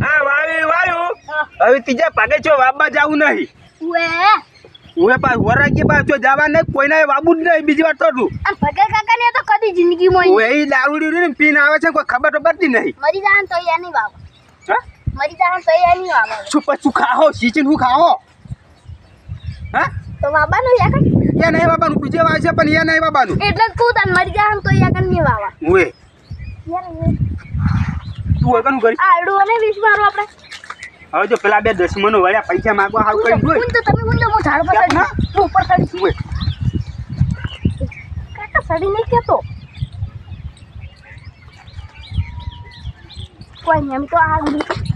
હા વાયુ હવે ત્રીજા ભાગે છો વાબા જાવું નહીં. હું પાછ વરા કે પાછો જવા નહીં કોઈને વાબુ જ નહીં બીજી વાર તો તું ભગત કાકા ને તો કદી જિંદગીમાં હું એ દારૂડી ને પીને આવે છે કોઈ ખબર તો પડતી નહીં. મરી જાન તો યા નહીં વાવ હા મરી જાન તો યા નહીં વાવ શું પછી ખાઓ સીચીન હું ખાઓ હા તો બાબાનું યા કર એ નહીં બાબાનું પૂછે આવે છે પણ એ નહીં બાબાનું એટલે તું તન મરી જાન તો યા કર નહીં વાવા હું એ યાર તું વગરનું કરી આડું અને 20 મારો આપણે હવે જો પેલા બે દુશ્મનો વળ્યા પૈસા માંગવા હારું કરી જોઈ હું તો તમે હું તો હું ઝાડ પર ચડી હું ઉપર ચડી છું હું કાકા સડી નહીં કેતો કોઈ નહીં એમ તો આ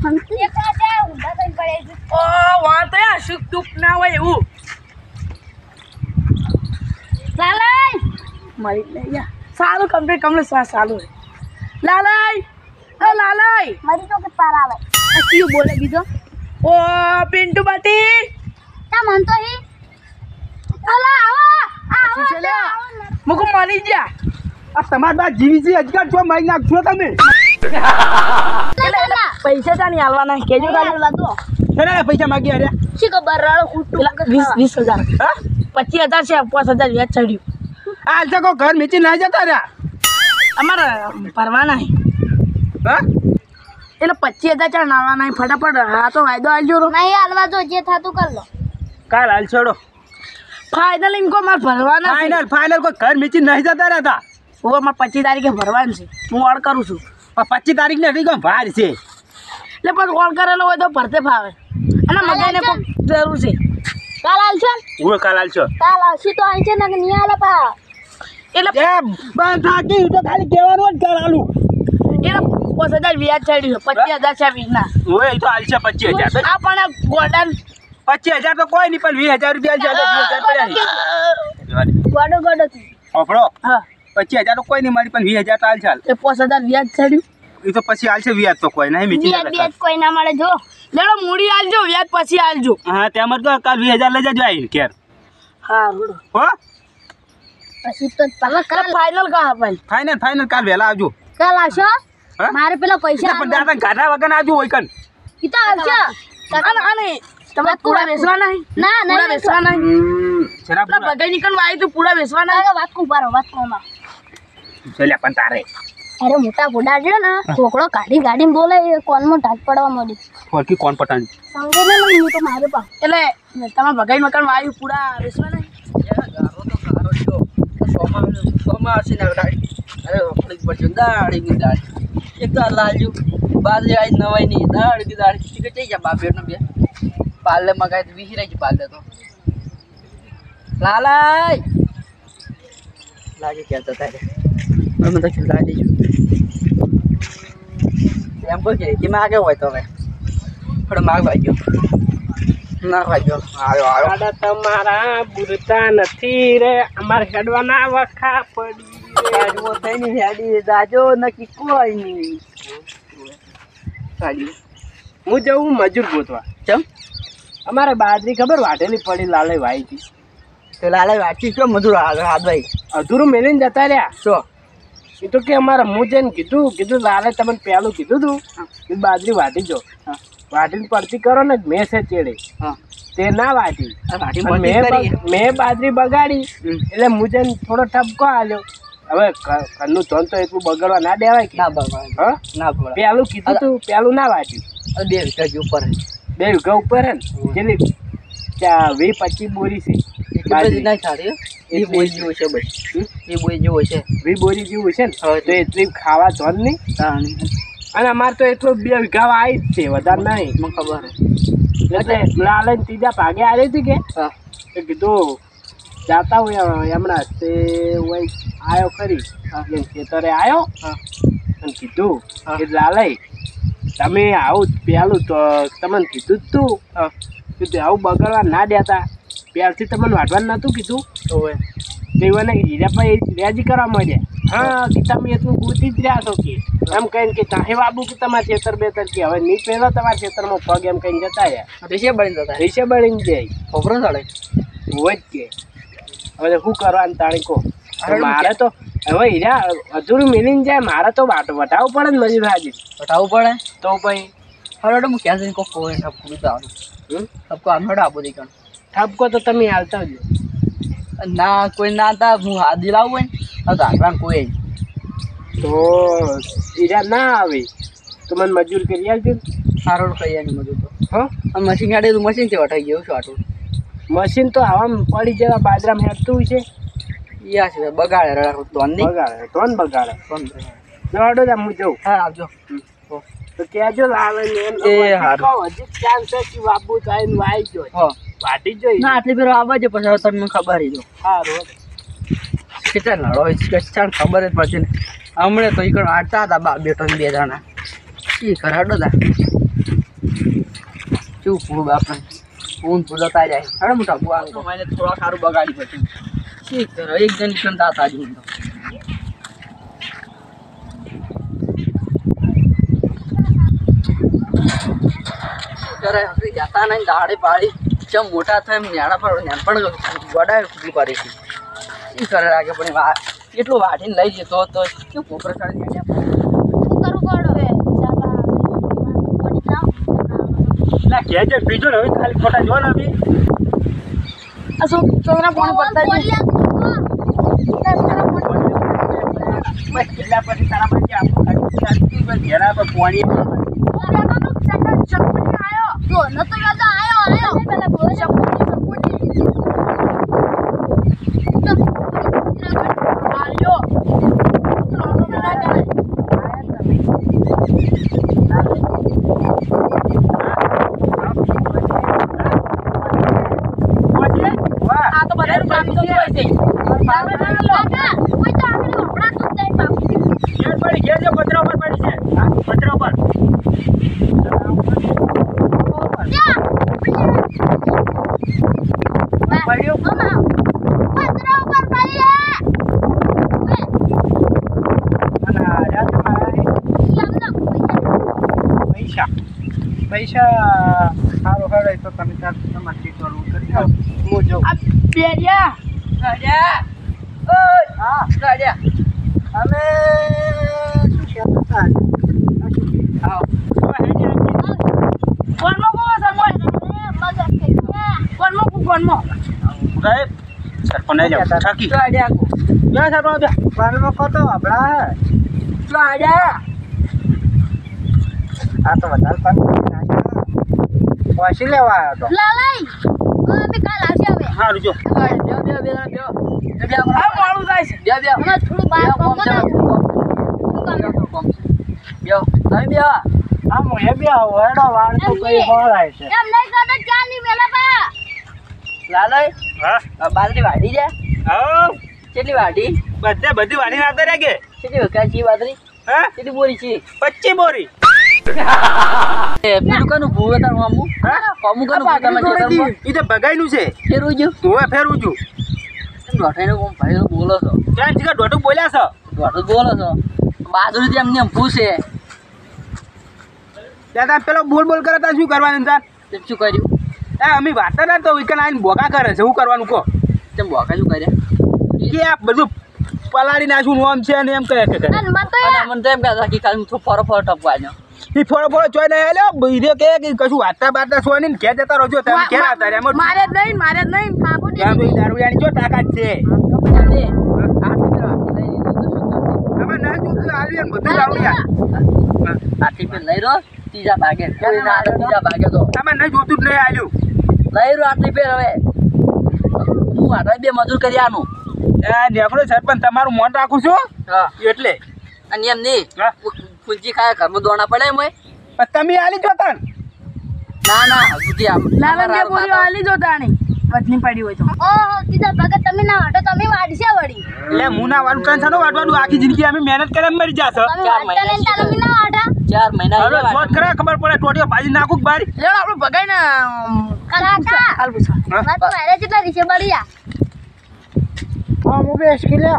હંસી કાકા ઊંધા થઈ પડે છે ઓ વાત યા સુખ દુઃખ ના હોય એવું લાલાઈ મરી લે યા સારું કમ્પ્લીટ સારું લાલાઈ ઓ લાલાઈ મરી તો કે પાર આવે આ કયું બોલે બીજો ઓ પિન્ટુ બાટી તા મન તો હી ઓલા આવો શું છે લે? મુકો મરી જા આ તમાર બા જીવી છે અજગાર છો મારી નાખશો તમે પૈસા તા નહીં હાલવાના કેજો તારી લાદો કેના પૈસા માંગી અરે શી ખબર રાળો કુટુ 20,000 હા 25,000 છે 5,000 વ્યાજ ચડ્યું આ છે કો ઘર નીચે ના જતા રહ્યા અમારે ભરવાના હા એટલે 25,000 ચાલ નાવાના ફટાફટ હા તો વાયદો આલજો રો નહીં હાલવા જો જે થાતું કર લો કાલ હાલ છોડો ફાઇનલ ઇનકો માર ભરવાના છે ફાઇનલ કોઈ ઘર નીચે નહીં જતા રહેતા ઓ માર 25 તારીખે ભરવાનું છે હું ઓર્ડર કરું છું 25 તારીખ ને કોઈ ભાર છે એટલે પણ ઓર્ડર કરેલો હોય તો ભરતે ફાવે અને મગાઈને કોઈ જરૂર છે કાલ હાલ છે હું કાલ હાલ છો કાલ આવશી તો આઈ છે ને નહીં હાલે પા એટલે એ બંધ થાકી તો ખાલી કહેવાનું જ કાલ હાલું એટલે 5,000 વ્યાજ ચડ્યું છે 25,000 છે વીજના ઓય તો હાલ છે 25,000 આ પણ ગોલ્ડન 25,000 તો કોઈ નહીં પણ 20,000 રૂપિયા છે 20,000 પડ્યા ગોડો ગોડો ઓફળો હા 25,000 તો કોઈ નહીં મારી પણ 20,000 તો હાલ ચાલ એ 5,000 વ્યાજ ચડ્યું એ તો પછી હાલ છે વ્યાજ તો કોઈ નહીં મીચી બે બે કોઈ ના મળે જો લેડો મૂડી આલજો વ્યાજ પછી આલજો હા તેમાં તો કાલ 20,000 લઈ જજો આવીને ઘેર હા રોડો હો પછી તો તમે કાલ ફાઇનલ કહા ભાઈ ફાઇનલ કાલ વહેલા આવજો કાલ આવશો હા? મારે પેલા પૈસા પણ દાદા ગાડા વગર આવજો હોય કન ઈ તો આવશે અને તમે પૂરા બેસવાના ના પૂરા ના બેસવાના શરાબ પેલા બગાઈ નીકળવા આવી તો પૂરા બેસવાના કાકા વાત કો બારો વાત કો માં ચલ્યા પણ તારે અરે મોટા ઘોડા છે ને છોકરો કાઢી ગાડીમાં બોલે એ કોનમાં ઢાક પડવા માંડી ફરકી કોણ પટાણ સમજે ને હું તો મારે પા એટલે તમે બગાઈ મકાન આવી પૂરા બેસવાના એક તો લાલ્યું બાજરી આવી નવાઈ નહીં દાળ કી દાળ કી કઈ જા બાબે નો બે પાલે મગાઈ તો વિહી રહી પાલે તો લાલાઈ લાગે કે તો તારે અમે તો ખીલા દેજો એમ કો કે માં આગે હોય તો હવે થોડો માગ વાગ્યો ના વાગ્યો આવ્યો દાદા તમારા બુરતા નથી રે અમાર હેડવાના વખા પડી કાઢવો થઈને હેડી જાજો નકી કોઈ નહીં કાઢી હું જવું મજૂર ગોતવા ચમ અમારે બાજરી ખબર વાટેલી પડી લાલે વાઈ હતી તો લાલા વાંચી છો મજૂર હાથ ભાઈ અધૂરું મેલીને જતા રહ્યા છો એ તો કે અમારે હું જઈને કીધું લાલે તમને પહેલું કીધું તું કે બાજરી વાટી જો વાટીને પડતી કરો ને મેં છે ચેડે હા તે ના વાટી વાટી પણ મેં બાજરી બગાડી એટલે હું જઈને થોડો ઠપકો આલ્યો હવે ઘરનું ધન તો એટલું બગાડવા ના દેવાય કે ના બગવાય હા ના બગવાય પેલું કીધું તું પેલું ના વાટ્યું 2 વીઘા ઉપર 2 વીઘા ઉપર હે ને જેટલી 20-25 બોરી છે બધી ના ખાડી એ બોઈ જેવું છે બસ એ બોઈ જેવું છે 20 બોરી જેવું છે ને તો એટલી ખાવા ધન નહીં અને અમારે તો એટલું 2 વીઘા આવી જ છે વધારે નહીં મને ખબર એટલે લાલે ત્રીજા ભાગે આવી હતી કે હા એ કીધું જાતા હોય હમણાં તે હોય આવ્યો ખરી એમ ખેતરે આવ્યો અને કીધું કે લાલે તમે આવું પેલું તો તમને કીધું જ તું કીધું આવું બગડવા ના દેતા પહેલથી તમને વાટવાનું નહોતું કીધું તો હોય તેઓને હીરા પર રેજી કરવા માંડ્યા હા કે તમે એટલું ગૂંથી જ રહ્યા છો કે એમ કહીને કે ચાહે બાબુ કે તમારા ખેતર બેતર કે હવે નહીં પહેલો તમારા ખેતરમાં પગ એમ કહીને જતા રહ્યા રેશે બળી જતા પૈસે બળીને જાય ખબરો ચડે હોય જ કે હવે શું કરવાનું તાણી કહો મારે તો હવે હીરા અધૂરું મિલીને જાય મારે તો વટાવવું પડે ને મજૂર હાજી બતાવવું પડે તો ભાઈ હરોડો હું ક્યાં જઈને કોઈ કોઈ ઠપકો બી તો આવું ઠપકો આમડો આપો દઈ કણ ઠપકો તો તમે હાલતા જ ના કોઈ ના હતા હું હાદી લાવું હોય ને તો આટલા કોઈ તો ઈરા ના આવે તો મને મજૂર કરી આવજો સારો કહી જાય મજૂર તો હા અને મશીન કાઢે તો મશીન છે વટાઈ ગયું શું આટલું મશીન તો આવામાં પડી જેવા બાજરામાં હેઠતું છે યા છે બગાડે રડા તો નહીં બગાડે તો ને બગાડે કોણ દોડો જ હું જઉં હા આવજો તો કહેજો લાવે ને એમ એ હારું. કહો, હજી ચાન્સ છે કે બાબુ થાય ને વાઈ જોઈ હા વાટી જોઈ ના આટલી પેલો આવવા જ પછી હવે તમને ખબર જ સારું કેટલા લડો કેટલા ખબર જ પડશે ને હમણે તો ઈ આટતા હતા બા બેટો ને બે જણા ઈ કરાડો હતા શું પૂરું બાપને ઊન પૂરતા જાય અરે મોટા બુઆ મને થોડા સારું બગાડી પછી શી કરો એક જણ ક્ષમતા હતા જ હું તો કરે હસી જતા નહીં દાડે પાડી જેમ મોટા થાય એમ ન્યાણા પર પણ વડાય ઉભી કરી છે એ કરે લાગે પણ એટલું વાટીને લઈ જતો તો શું કોપર કાઢી શું કરવું પડે ના કે છે બીજો ને હવે ખાલી ખોટા જો ને અભી આ શું છોકરા ફોન કરતા બસ એટલા પછી તારા પછી આપણું ઘેરા પર પાણી પૈસા સારું હળે તો તમે તમારે ઠીક કરવું કરી આવો હું જાઉં હા રાજા અમે શું કહેતા હતા સરપંચ થાકી રાજા ક્યાં સરપંચ પાનમાં કતો આપણા રાજા આ તો વધારે પછી લેવા આવ્યો હતો સારું જો આમ એ બી વરડો વાળ તો કઈ હોળાય છે બાજરી વાઢી છે હા કેટલી વાઢી બધી વાડી નાખતા રે કે કેટલી વકાશી બાજરી હા કેટલી બોરી છે 25 બોરી પેલું કનું ભૂવે તાર મામું મામું કનું ભૂવે તમારે ખેતરમાં? ઈ તો બગાઈનું છે ફેરવું છું તું ફેરવું છું દોઢાઈને કોમ ભાઈ બોલો છો ત્યાં જીગા દોઢું બોલ્યા છો દોઢું બોલો છો બાજરી એમને એમ પૂછે ત્યાં તાર પેલો બોલ બોલ કરે તાર શું કરવાનું તાર તેમ શું કર્યું અમે વાતા ના તો વિકન આવીને બોકા કરે છે શું કરવાનું કહો તેમ બોકા શું કર્યા કે આ બધું પલાળી નાખ્યું આમ છે ને એમ કહે કે અને મને તો એમ કહેતા કે ખાલી હું ફરો ફરો ટપવાજો ઈ ફોડો ફોડો ચોય નહીં આલ્યો બીજો કે કશું વાતા બાતા સોય નહીં ઘેર જતા રહો તમે ઘેર આવતા રે મારે જ નહીં ત્યાં તો ઈ દારૂડિયાની જો તાકાત છે આમાં ના જોતું આલ્યું ને બધું દારૂડિયા આથી પે લઈ રહ્યો ત્રીજા ભાગે કોઈ ના આવે ત્રીજા ભાગે તો આમાં નહીં જોતું જ નહીં આલ્યું લઈ રહ્યો આટલી પે હવે હું આટલા બે મજૂર કરી આનું નેકડો સરપંચ તમારું મોન રાખું છું હા એટલે અને એમ નહીં હા ફૂંચી ખાય ઘરમાં દોણા પડે એમ હોય પણ તમે આલી જો તન ના ના સુધી આમ ઓહો સીધા ભગત તમે ના વાટો તમે વાડશે વળી એટલે હું ના વાળું તને સાનો વાટવાનું આખી જિંદગી અમે મહેનત કરે મરી જાશો તમે ચાર વાટતા મહિના નહીં તમે ના વાટા 4 મહિના હવે શોધ ખરા ખબર પડે ટોટીઓ ભાજી નાખું કે બારી કાકા વાત તો હારે કેટલા રીસે બળિયા હા હું બેસ કે લે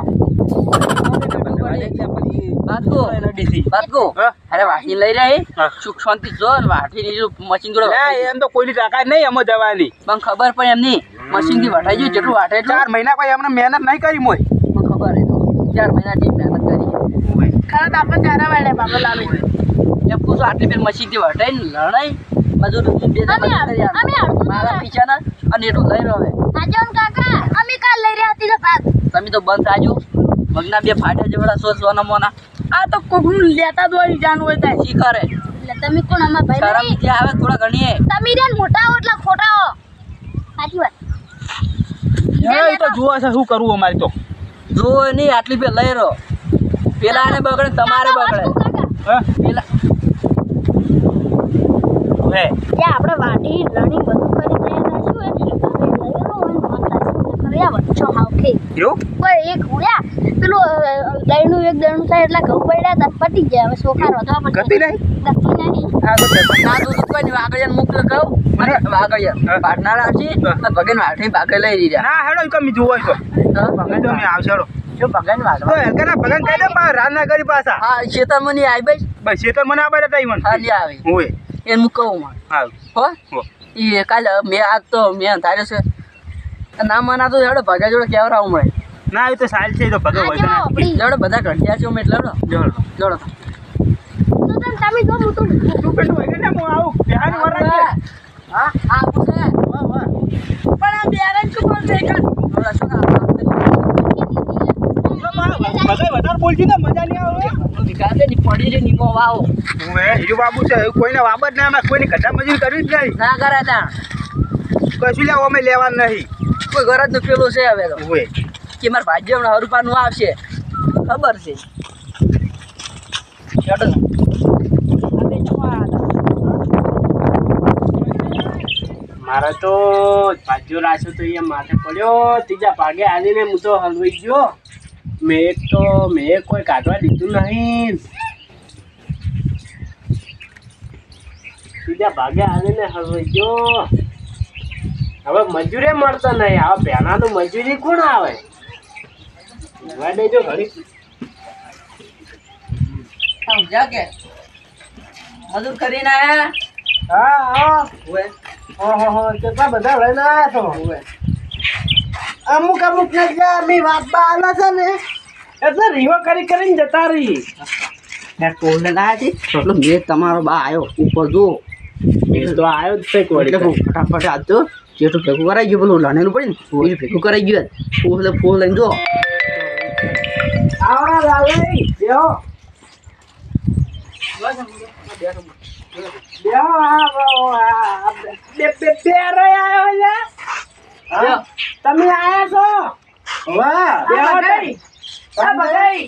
બાતકો હા? અરે વાટી લઈ રહી હા. સુખ શાંતિ જો ને વાટી ની મશીન જોડે એમ તો કોઈની તાકાત નહીં એમાં જવાની મને ખબર પડે એમ નહીં મશીન થી વટાઈ ગયું જેટલું વાટે એટલું 4 મહિના કોઈ એમને મહેનત નહીં કરી મોય મને ખબર હે તો 4 મહિના થી મહેનત કરી એમ કહું છું આટલી પેર મશીનથી વટાઈને લડાઈ મજૂર બે અમે અડધું મારા પીછાના અને એટલું લઈ રહ્યો હવે આજો ને કાકા અમે કાલ લઈ રહ્યા હતી તો ભાત તમે તો બંધ થાજો મગના બે ફાટ્યા જેવડા સોના મોના આ તો કોકનું લેતા દોડી જાનું હોય ત્યાં શી કરે એટલે તમે કોણ અમાર ભાઈ શરમ નહીં? જે આવે થોડા ઘણીએ તમે રે મોટા હો એટલે ખોટા હો સાચી વાત એ તો જુઓ છે શું કરવું અમારે તો જો નહીં આટલી પે લઈ રહ્યો પેલા ને બગડે તમારે બગડે હા પેલા હે ત્યાં આપણે વાટી લણી બધું કરી તૈયાર થશું એટલે લઈ લો અને મન લાગશે કર્યા વચ્ચો હાવખે એવું કોઈ એક ઉડ્યા પેલું દહીંનું એક દહીંનું થાય એટલે ઘઉં પડ્યા તા પટી ગયા હવે સોખા રોધવા ગતિ પડશે નહીં ગતિ નહીં હા તો ના તો કોઈ નહીં વાગડિયાને મોકલે કહું અને વાગડિયા પાટના રાખી ભગન વાઠી ભાગે લઈ લીધા ના હેડો કમી જોવો તો ભગન તો અમે આવશે હેડો શું ભગન તો વાગવા હલકાના ભગન કહી દે પણ રાત ના કરી પાછા હા ખેતરમાં નહીં આવી ભાઈ બસ એ તો મને આબાડે તઈ મન હા નહીં આવી ઓય એને હું કહું માં હા હો હો. એ કાલે મેં આજ તો મેં ધાર્યો છે ના મના તો હેડો ભગા જોડે કેવરાવું મળે ના એ તો સાલ છે એ તો ભગન હોય તો ના આપણી જોડે બધા ઘડિયા છે અમે એટલે હેડો જોડો જોડો તો તમે જો મોટું તું પેલું હોય ને હું આવું બેહાની વર રાખજે હા હા પૂછે પણ આ બેરન શું બોલ છે કાન થોડા શું ભગન વધારે બોલજી ને મજા નહીં આવે વિકાસે ની પડી રે નીમો વાવ ઓય હીરો બાબુ છે એવું કોઈને વાબત ના આમાં કોઈને કઢા મજૂરી કરવી જ નહીં ના કરે તા કશું લેવા અમે લેવાનું નહીં કોઈ ગરજ નું પેલું છે હવે તો ઓય કે મારા ભાઈ હમણાં રૂપિયાનું આવશે ખબર છે હેડો ને. અમે શું આ હતા? મારે તો ભાજ્યો રાખ્યો તો અહીંયા માથે પડ્યો ત્રીજા ભાગે આવીને હું તો હલવાઈ ગયો મેં કોઈ કાઢવા દીધું નહીં ત્રીજા ભાગે આવીને હલવાઈ ગયો હવે મજૂરે મળતો નહીં હવે પહેલા તો મજૂરી કોણ આવે જોવા દેજો ઘડી સમજ્યા કે મજૂર કરીને આયા હા હા ઓય ઓહો કેટલા બધા લઈને આવ્યા છો અમુક ને જે વાતમાં આલે છે ને એટલે રીવો કરીને જતા રહી મેં ટોલ આયા છે એટલે મેં તમારો બા આવ્યો ઉપર જો એ તો આવ્યો જ છે એટલે કોળી હું ફટાફટ આજ તો જેટલું ભેગું કરાઈ ગયું પેલું લણેલું પડે ને એ ભેગું કરાઈ ગયું ફૂલ લઈને જો આવડા લાલઈ બેહો બેહો બે રે આવ્યો છે બેહો. તમે આયા છો વાહ બેહો નહીં આ બગાઈ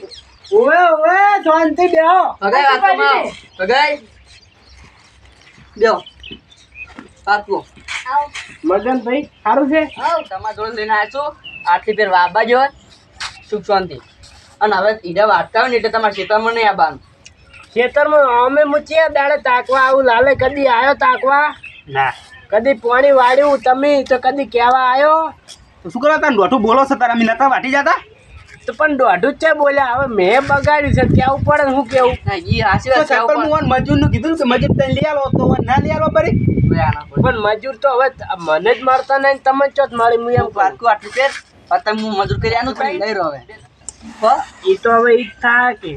ઓવે શાંતિ બેહો ભગાઈ વાત તો માં ભગાઈ બેહો પાકું મગનભાઈ સારું છે તમારા જોડે લઈને આવ્યા છો આટલી પેર વાબા જો સુખ શાંતિ અને હવે ઈડા વાટતા હોય ને એટલે તમારા ખેતરમાં નહીં આવવાનું ખેતરમાં અમે મૂચીએ દાડે તાકવા આવું લાલે કદી આવ્યો તાકવા ના કદી પાણી વાળ્યું તમે તો કદી કેવા આવ્યો તો શું કરો તાર દોઢું બોલો છો તારા અમે નતા વાટી જતા તો પણ દોઢું જ છે બોલ્યા હવે મેં બગાડ્યું છે કેવું પડે ને હું કેવું ના ઈ આશીર્વાદ છે સરપંચ હું મજૂરનું કીધું કે મજૂર તને લઈ આવો તો ના લઈ આવો બરી પણ મજૂર તો હવે મને જ મળતા નહીં તમે ચોથ મળી હું એમ કહું. પાકું આટલી પેર પતંગ હું મજૂર કરી આનું તમે લઈ રહ્યો હવે ઈ તો હવે ઈ જ થાય કે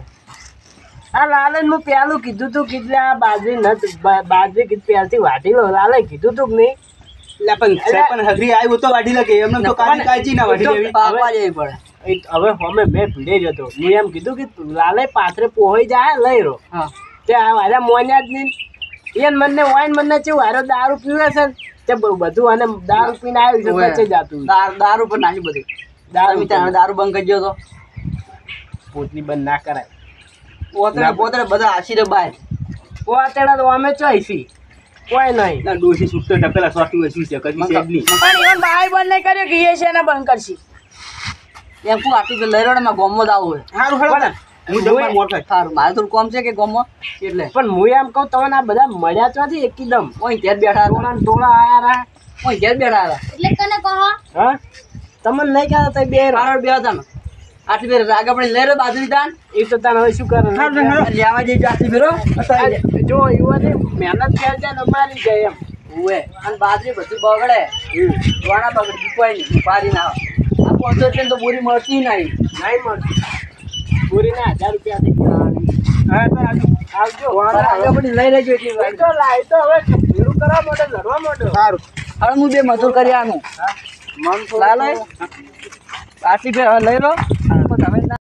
આ લાલે હું પેલું કીધું તું કીધું આ બાજરી બાજરી કીધું પહેલથી વાટી લો લાલે કીધું તું કે નહીં એટલે પણ સરપંચ હગરી આવ્યું તો વાટી લગે એમને તો કાચી ના વાટી લેવી પાકવા જેવી પડે હવે અમે મેં ભીડે જતો હું એમ કીધું કે લાલે પાથરે પોહોઈ જાય લઈ રહ્યો હા તે આ મોન્યા જ નહીં એને મને વાઈન મને ચેવું હારો દારૂ પીવે છે ને તે બધું અને દારૂ પીને આવ્યું છે ઓવે. બચે જાતું દારૂ પર નાખી બધું દારૂ દારૂ બંધ કરી દો તો પોતની બંધ ના કરાય પોતરે પોતરે બધા આશીરે બાય પોતેડા તો અમે ચોઈસી કોઈ નહીં ના ડોસી સુટ્ટો ટપેલા સોટી હોય શું છે કદી છે જ નહીં પણ એમ ભાઈ બંધ નહીં કર્યો કે એ છે ને બંધ કરશી એમ કું આટલી પેર લઈ રહ્યો ને માં ગોમો જ આવું હોય સારું હેડો ને હું જમવા મોટ થાય સારું મારે થોડું કોમ છે કે ગોમો એટલે પણ હું એમ કહું તમને આ બધા મળ્યા ચોથી એકદમ ઓય ઘેર બેઠા હતા ટોળા ને ટોળા આયા રહ્યા ઓય ઘેર બેઠા હતા એટલે કને કહો હા તમને નહીં કહેતા તો બે મારો બે હતા ને આટલી પેર રાગ આપણે લઈ રહ્યો બાજરી દાન એ તો તને હવે શું કરે લેવા જઈ આટલી ફેરો જો યુવાની મહેનત ખેલ છે ને મારી જાય એમ ઉવે અને બાજરી બધું બગડે વાણા બગડે કોઈ નહીં પારી ના આવે આ 500 રૂપિયા તો બોરી મળતી નહીં નહીં મળતું પૂરીને 1000 રૂપિયા થઈ ગયા હા તો આવજો આગળ પડી લઈ લેજો એટલી વાર. તો લાય તો હવે ભેડું કરવા માટે લડવા માટે સારું હવે હું બે મજૂર કરી આનું મન લાલો પાછી લઈ લો તમે ના